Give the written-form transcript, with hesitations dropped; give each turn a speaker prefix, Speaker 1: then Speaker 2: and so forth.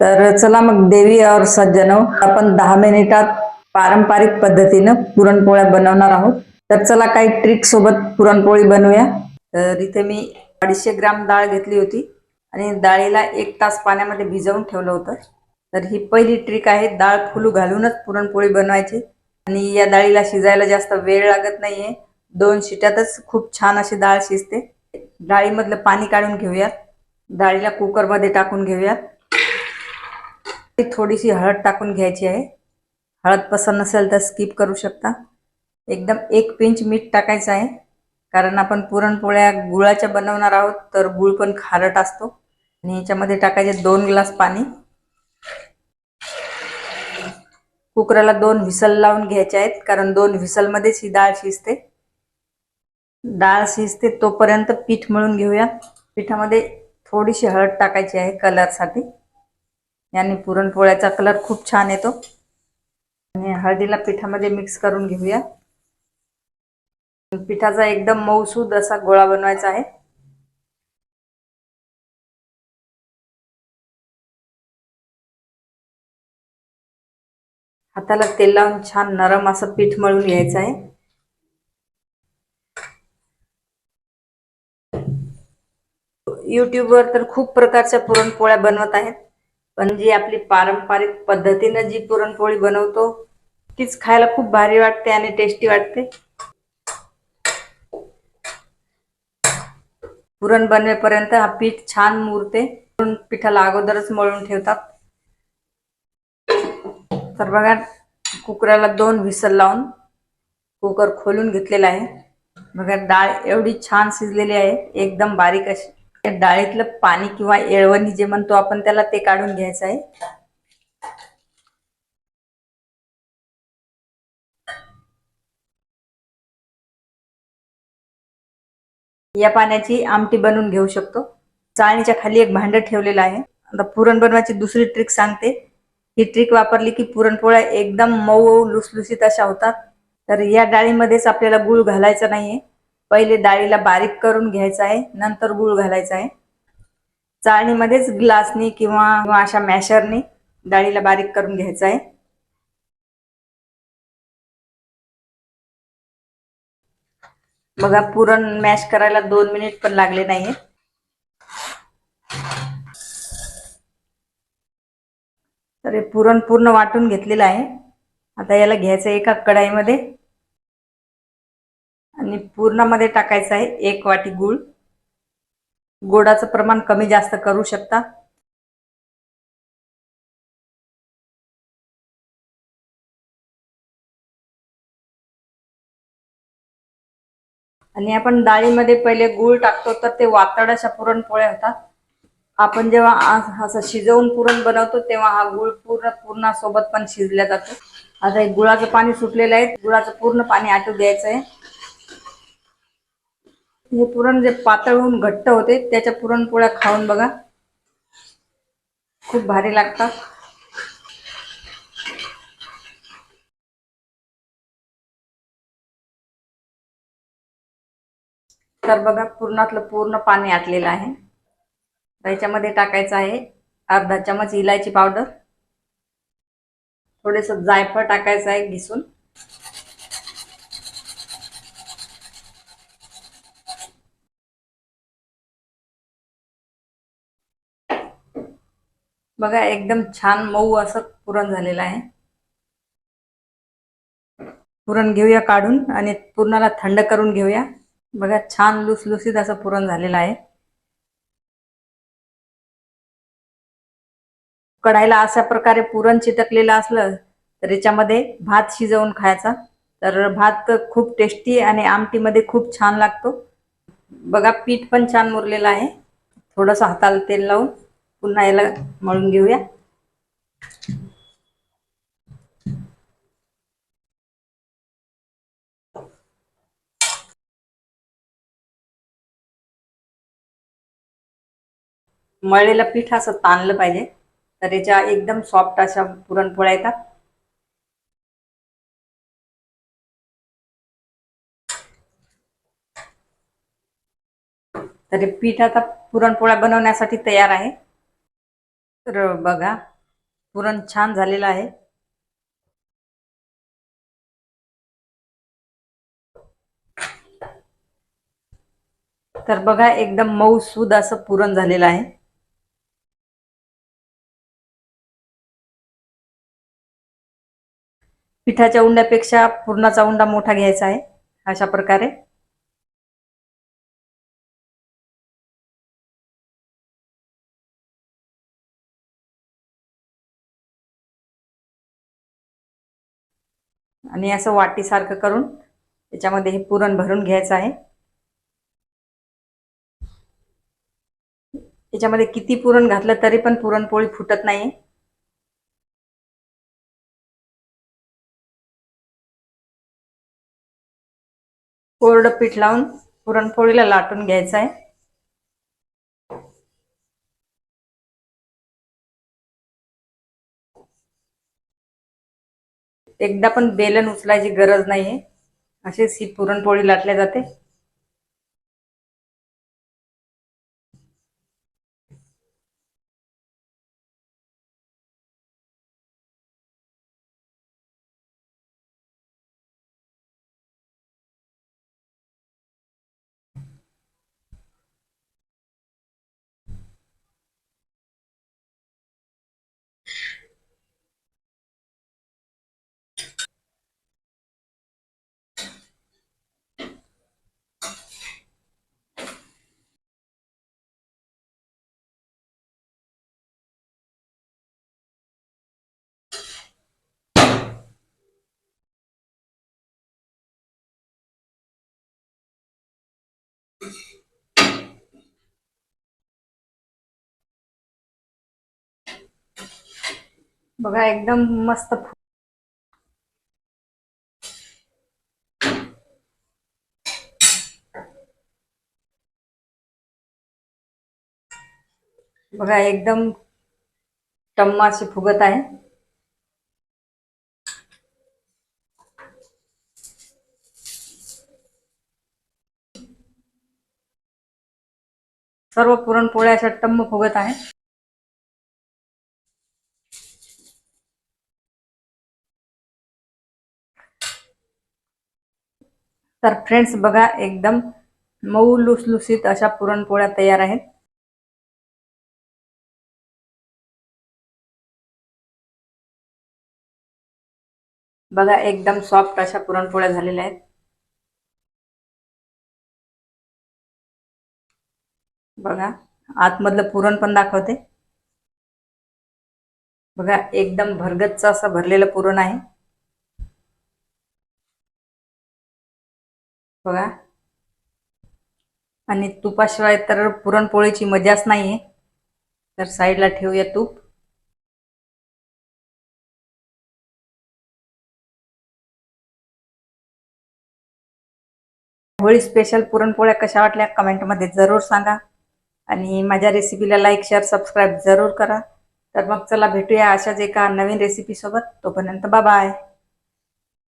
Speaker 1: तर चला मग देवी और सज्जनों, आपण 10 मिनिटात पारंपरिक पद्धतीनं पुरणपोळ्या बनवणार आहोत. तर चला काही ट्रिक सोबत पुरणपोळी बनवूया. तर इथे मी 250 ग्राम डाळ घेतली होती आणि डाळीला 1 तास पाण्यामध्ये भिजवून ठेवलं होतं. तर ही पहिली ट्रिक आहे, डाळ फुलू घालूनच पुरणपोळी बनवायची. आणि या डाळीला शिजायला जास्त वेळ लागत नाहीये, 2 शिट्यातच खूप छान अशी डाळ शिजते. डाळीमधलं पाणी काढून घेऊयात. डाळीला कुकरमध्ये टाकून घेऊयात. थोडीशी हळद टाकून घ्यायची आहे. हळद पसंत नसेल तर स्किप करू शकता. एकदम 1 पिंच मीठ टाकायचं आहे, कारण आपण पुरणपोळ्या गुळाच्या बनवणार आहोत, तर गुळ पण खारट असतो. आणि याच्यामध्ये टाकायचे 2 ग्लास पाणी. कुकरला 2 व्हिसल लावून घ्यायचे आहेत, कारण 2 व्हिसलमध्येच ही डाळ शिजते. डाळ शिजते तोपर्यंत पीठ मळून घेऊया. पिठामध्ये थोडीशी हळद टाकायची आहे कलरसाठी. याने पुरणपोळ्याचा कलर खूप छान येतो. आणि हळदीला पिठामध्ये मिक्स करून घेऊया. पिठाचा एकदम मऊसूद असा गोळा बनवायचा आहे. हाताला तेल लावून छान नरम असं पीठ मळून घ्यायचं आहे. युट्यूबवर तर खूप प्रकारच्या पुरणपोळ्या बनवत आहेत, पण जी आपली पारंपरिक पद्धतीने जी पुरणपोळी बनवतो तीच खायला खूप भारी वाटते आणि टेस्टी वाटते. पुरण बनवेपर्यंत हा पीठ छान मुरते. पिठाला अगोदरच मळून ठेवतात. तर बघा, कुकराला 2 व्हिसल लावून कुकर खोलून घेतलेला आहे. बघा, डाळ एवढी छान शिजलेली आहे, एकदम बारीक अशी. डाळीतलं पाणी किंवा येळवणी जे म्हणतो आपण त्याला, ते काढून घ्यायचं आहे. या पाण्याची आमटी बनवून घेऊ शकतो. चाळणीच्या खाली एक भांड ठेवलेलं आहे. आता पुरण बनवायची दुसरी ट्रिक सांगते. ही ट्रिक वापरली की पुरणपोळ्या एकदम मऊ लुसलुसीत अशा होतात. तर या डाळीमध्येच आपल्याला गूळ घालायचा नाहीये. पहिले डाळीला बारीक करून घ्यायचा आहे, नंतर गूळ घालायचा आहे. चाळणीमध्येच ग्लासनी किंवा अशा मॅशरनी डाळीला बारीक करून घ्यायचा आहे. बघा, पुरण मॅश करायला 2 मिनिट पण लागले नाहीये. तर हे पुरण पूर्ण वाटून घेतलेलं आहे. आता याला घ्यायचं एका कढाईमध्ये आणि पूर्णामध्ये टाकायचं आहे 1 वाटी गूळ. गोडाचं प्रमाण कमी जास्त करू शकता. आणि आपण डाळीमध्ये पहिले गूळ टाकतो तर ते वातड अशा पुरणपोळ्या होतात. आपण जेव्हा असं शिजवून पुरण बनवतो तेव्हा हा गूळ पूर्णासोबत पण शिजला जातो. आता हे गुळाचं पाणी सुटलेलं आहे, गुळाचं पूर्ण पाणी आटू द्यायचं आहे. हे पुरण जे पातळ होऊन घट्ट होते त्याच्या पुरणपोळ्या खाऊन बघा, खूप भारी लागतात. तर बघा, पुरणातलं पूर्ण पाणी आटलेलं आहे. त्याच्यामध्ये टाकायचं आहे अर्धा चमच इलायची पावडर. थोडेस जायफळ टाकायचं आहे घिसून. बघा, एकदम छान मऊ असं पुरण झालेलं आहे. पुरण घेऊया काढून आणि पुरणाला थंड करून घेऊया. बघा, छान लुसलुसीत असं पुरण झालेलं आहे. कढाईला अशा प्रकारे पुरण चिटकलेलं असलं तर याच्यामध्ये भात शिजवून खायचा, तर भात खूप टेस्टी आणि आमटीमध्ये खूप छान लागतो. बघा, पीठ पण छान मुरलेलं आहे. थोडंसं हाताला तेल लावून पुन्हा याला मळून घेऊया. मळलेलं पीठ असं ताणलं पाहिजे, तर याच्या एकदम सॉफ्ट अशा पुरणपोळ्या येतात. तर पीठ आता पुरणपोळ्या बनवण्यासाठी तयार आहे. तर बघा पुरण छान झालेलं आहे. तर बघा एकदम मऊसूद असं पुरण झालेलं आहे. पिठाच्या उंड्यापेक्षा पुरणाचा उंडा मोठा घ्यायचा आहे. अशा प्रकारे आणि असं वाटीसारखं करून त्याच्यामध्ये हे पुरण भरून घ्यायचं आहे. याच्यामध्ये किती पुरण घातलं तरी पण पुरणपोळी फुटत नाही. कोरडं पीठ लावून पुरणपोळीला लाटून घ्यायचं आहे. एकदा पण बेलन उचलायची गरज नाहीये. अशीच ही पुरणपोळी लाटल्या जाते. बघा एकदम मस्त बघा एकदम टम्म अशी फुगत आहे. सर्व पुरणपोळ्या अशा टम्म फुगत आहे. तर फ्रेंड्स बघा एकदम मऊ लुसलुसीत अशा पुरणपोळ्या तयार आहेत. बघा एकदम सॉफ्ट अशा पुरणपोळ्या झालेल्या आहेत. बघा आतमधलं पुरण पण दाखवते. बघा एकदम भरगच्च असं भरलेलं पुरण आहे. बघा आणि तुपाशिवाय तर पुरणपोळीची मजाच नाहीये. तर साईडला ठेवूया तूप. होळी स्पेशल पुरणपोळ्या कशा वाटल्या कमेंटमध्ये जरूर सांगा आणि माझ्या रेसिपीला लाईक शेअर सबस्क्राईब जरूर करा. तर मग चला भेटूया अशाच एका नवीन रेसिपी सोबत. तोपर्यंत बाय बाय.